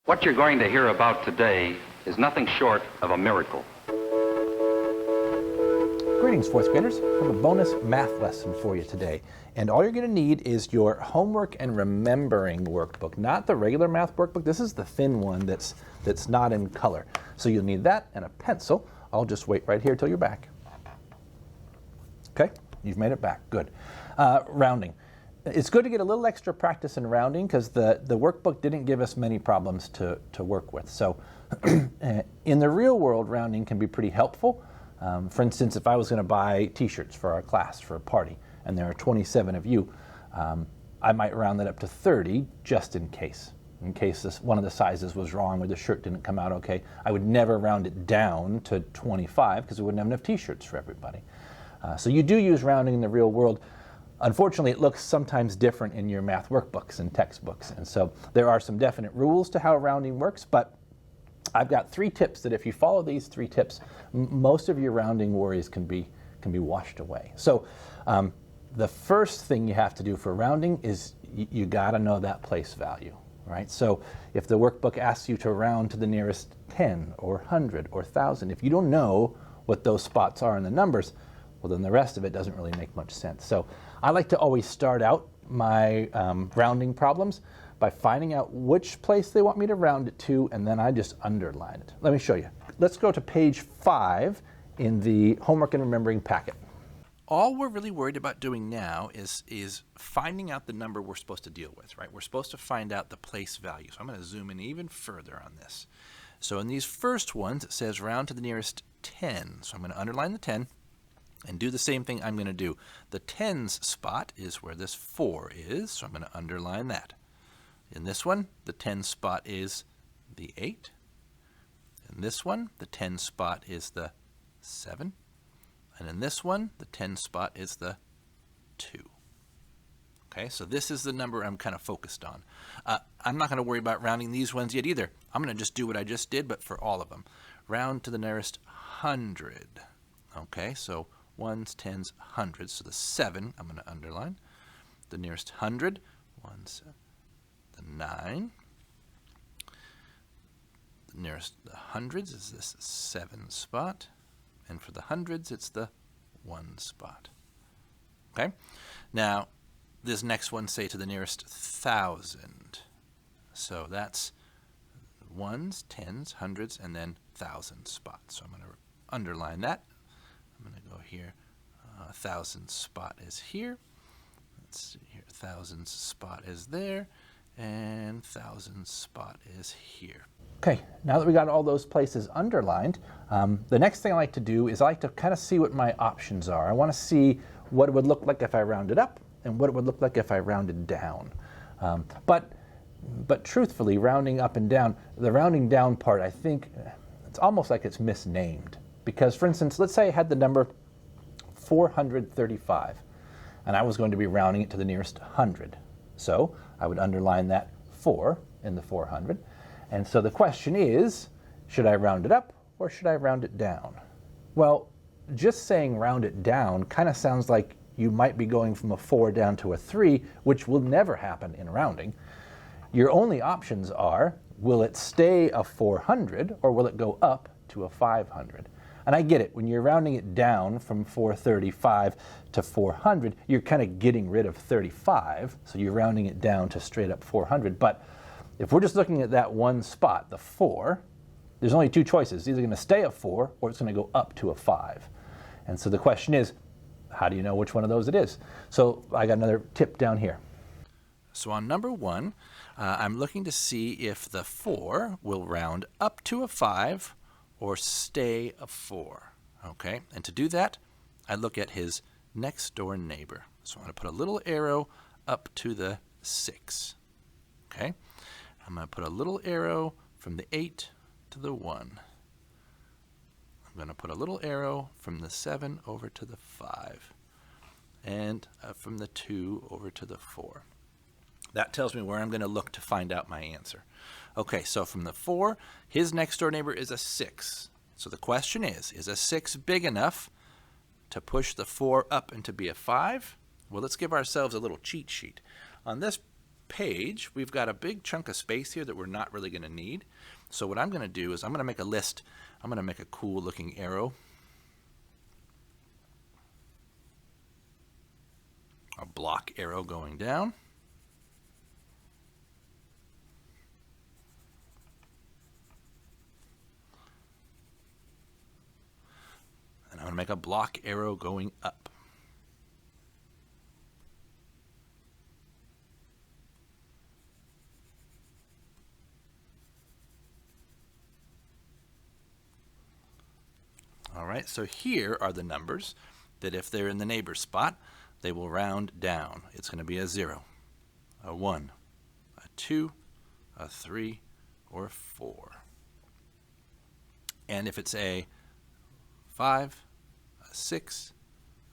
What you're going to hear about today is nothing short of a miracle. Greetings, fourth graders. I have a bonus math lesson for you today. And all you're going to need is your homework and remembering workbook, not the regular math workbook. This is the thin one that's not in color. So you'll need that and a pencil. I'll just wait right here till you're back. Okay, you've made it back. Good. Rounding. It's good to get a little extra practice in rounding because the workbook didn't give us many problems to work with. So in the real world, rounding can be pretty helpful. For instance, if I was going to buy t-shirts for our class for a party, and there are 27 of you, I might round that up to 30 just in case one of the sizes was wrong or the shirt didn't come out okay. I would never round it down to 25 because we wouldn't have enough t-shirts for everybody. So you do use rounding in the real world. Unfortunately, it looks sometimes different in your math workbooks and textbooks, and so there are some definite rules to how rounding works, but I've got 3 tips that if you follow these 3 tips, most of your rounding worries can be washed away. So the first thing you have to do for rounding is you got to know that place value, right? So if the workbook asks you to round to the nearest 10 or 100 or 1,000, if you don't know what those spots are in the numbers, well, then the rest of it doesn't really make much sense. So I like to always start out my rounding problems by finding out which place they want me to round it to, and then I just underline it. Let me show you. Let's go to page 5 in the homework and remembering packet. All we're really worried about doing now is finding out the number we're supposed to deal with, right? We're supposed to find out the place value. So I'm going to zoom in even further on this. So in these first ones, it says round to the nearest 10. So I'm going to underline the 10. And do the same thing I'm going to do. The tens spot is where this 4 is, so I'm going to underline that. In this one, the 10 spot is the 8. In this one, the 10 spot is the 7. And in this one, the 10 spot is the 2. Okay, so this is the number I'm kind of focused on. I'm not going to worry about rounding these ones yet either. I'm going to just do what I just did, but for all of them. Round to the nearest 100. Okay, so ones, tens, hundreds. So the 7, I'm going to underline. The nearest 100, the 9. The nearest the hundreds is this 7 spot. And for the hundreds, it's the 1 spot. Okay? Now, this next one, say to the nearest 1,000. So that's ones, tens, hundreds, and then 1,000 spots. So I'm going to underline that. I'm going to go here. 1,000 spot is here. Let's see here. 1,000 spot is there. And 1,000 spot is here. Okay, now that we got all those places underlined, the next thing I like to do is I like to kind of see what my options are. I want to see what it would look like if I rounded up and what it would look like if I rounded down. But truthfully, rounding up and down, the rounding down part, I think it's almost like it's misnamed. Because, for instance, let's say I had the number 435, and I was going to be rounding it to the nearest 100. So I would underline that 4 in the 400. And so the question is, should I round it up or should I round it down? Well, just saying round it down kind of sounds like you might be going from a 4 down to a 3, which will never happen in rounding. Your only options are, will it stay a 400 or will it go up to a 500? And I get it, when you're rounding it down from 435 to 400, you're kind of getting rid of 35, so you're rounding it down to straight up 400. But if we're just looking at that one spot, the 4, there's only 2 choices. It's either going to stay a 4 or it's going to go up to a 5. And so the question is, how do you know which one of those it is? So I got another tip down here. So on number 1, I'm looking to see if the 4 will round up to a 5 or stay a 4, okay? And to do that, I look at his next door neighbor. So I'm going to put a little arrow up to the 6, okay? I'm going to put a little arrow from the 8 to the 1. I'm going to put a little arrow from the 7 over to the 5, and from the 2 over to the 4. That tells me where I'm going to look to find out my answer. Okay, so from the 4, his next door neighbor is a 6. So the question is a 6 big enough to push the 4 up and to be a 5? Well, let's give ourselves a little cheat sheet. On this page, we've got a big chunk of space here that we're not really going to need. So what I'm going to do is I'm going to make a list. I'm going to make a cool looking arrow. A block arrow going down. And I'm going to make a block arrow going up. All right, so here are the numbers that if they're in the neighbor spot, they will round down. It's going to be a 0, a 1, a 2, a 3, or a 4. And if it's a 5, a 6,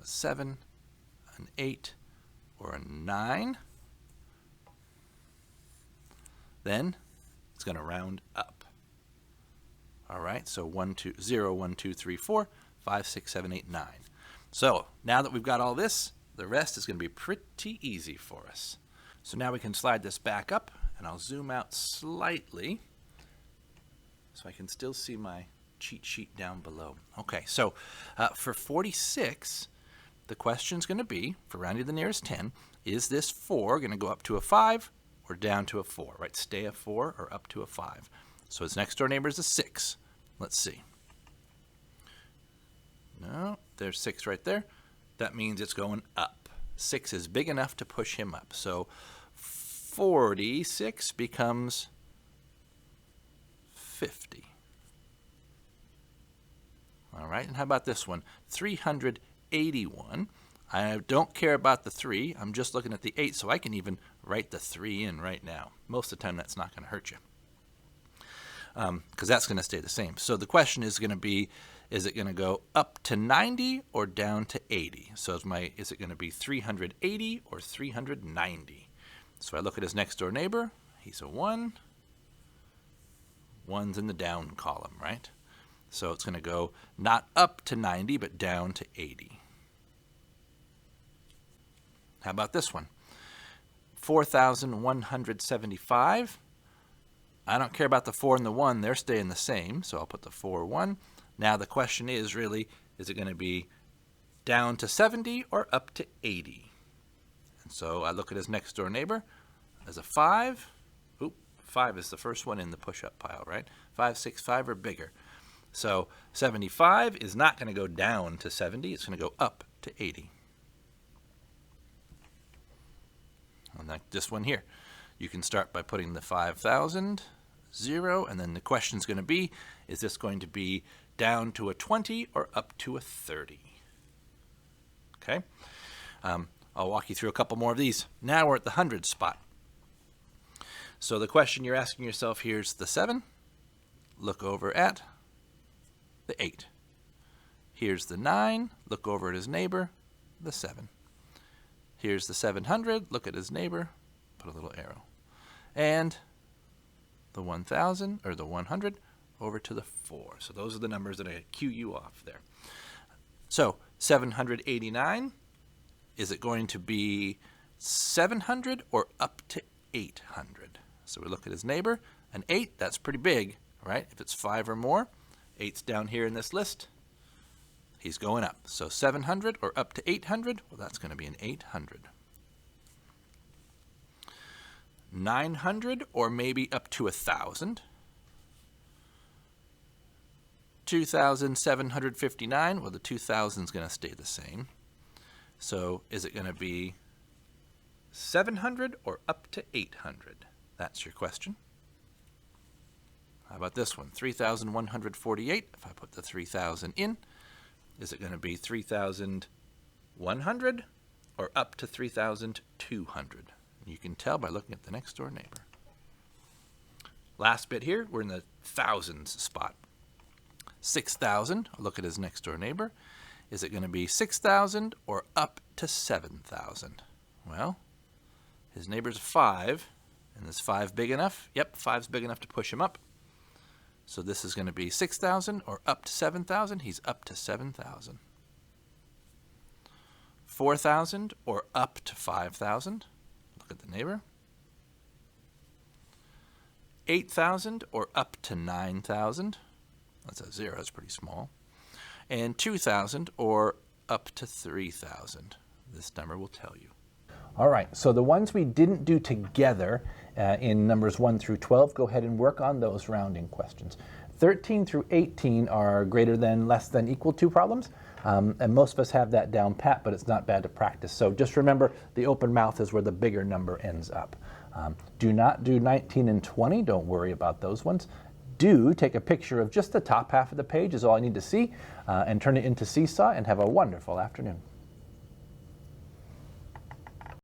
a 7, an 8, or a 9, then it's going to round up. All right, so 1, 2, 0, 1, 2, 3, 4, 5, 6, 7, 8, 9. So now that we've got all this, the rest is going to be pretty easy for us. So now we can slide this back up, and I'll zoom out slightly so I can still see my cheat sheet down below. Okay, so for 46, the question's going to be, for rounding to the nearest 10, is this 4 going to go up to a 5 or down to a 4, right? Stay a 4 or up to a 5. So its next door neighbor is a 6. Let's see. No, there's 6 right there. That means it's going up. 6 is big enough to push him up. So 46 becomes 50. All right, and how about this one? 381. I don't care about the 3. I'm just looking at the 8, so I can even write the 3 in right now. Most of the time, that's not going to hurt you, because that's going to stay the same. So the question is going to be, is it going to go up to 90 or down to 80? So is it going to be 380 or 390? So I look at his next door neighbor. He's a 1. 1's in the down column, right? So it's going to go not up to 90, but down to 80. How about this one? 4,175. I don't care about the 4 and the 1. They're staying the same, so I'll put the 4, 1. Now the question is really, is it going to be down to 70 or up to 80? And so I look at his next door neighbor as a 5. Oop, 5 is the first one in the push-up pile, right? 5, 6, 5 or bigger. So 75 is not going to go down to 70. It's going to go up to 80. And like this one here, you can start by putting the 5,000, 0, and then the question's going to be, is this going to be down to a 20 or up to a 30? Okay, I'll walk you through a couple more of these. Now we're at the 100 spot. So the question you're asking yourself here is the 7. Look over at the 8. Here's the 9. Look over at his neighbor, the 7. Here's the 700. Look at his neighbor, put a little arrow. And the 1,000, or the 100, over to the 4. So those are the numbers that I cue you off there. So 789, is it going to be 700 or up to 800? So we look at his neighbor. An 8, that's pretty big, right? If it's 5 or more, 8's down here in this list. He's going up. So 700 or up to 800, well, that's going to be an 800. 900 or maybe up to 1,000. 2,759, well, the 2,000 is going to stay the same. So is it going to be 700 or up to 800? That's your question. How about this one? 3,148. If I put the 3,000 in, is it going to be 3,100 or up to 3,200? You can tell by looking at the next door neighbor. Last bit here, we're in the thousands spot. 6,000, look at his next door neighbor. Is it going to be 6,000 or up to 7,000? Well, his neighbor's 5, and is 5 big enough? Yep, 5's big enough to push him up. So this is going to be 6,000 or up to 7,000. He's up to 7,000. 4,000 or up to 5,000. Look at the neighbor. 8,000 or up to 9,000. That's a 0, that's pretty small. And 2,000 or up to 3,000. This number will tell you. All right, so the ones we didn't do together in numbers 1 through 12, go ahead and work on those rounding questions. 13 through 18 are greater than, less than, equal to problems. And most of us have that down pat, but it's not bad to practice. So just remember, the open mouth is where the bigger number ends up. Do not do 19 and 20. Don't worry about those ones. Do take a picture of just the top half of the page is all I need to see, and turn it into Seesaw, and have a wonderful afternoon.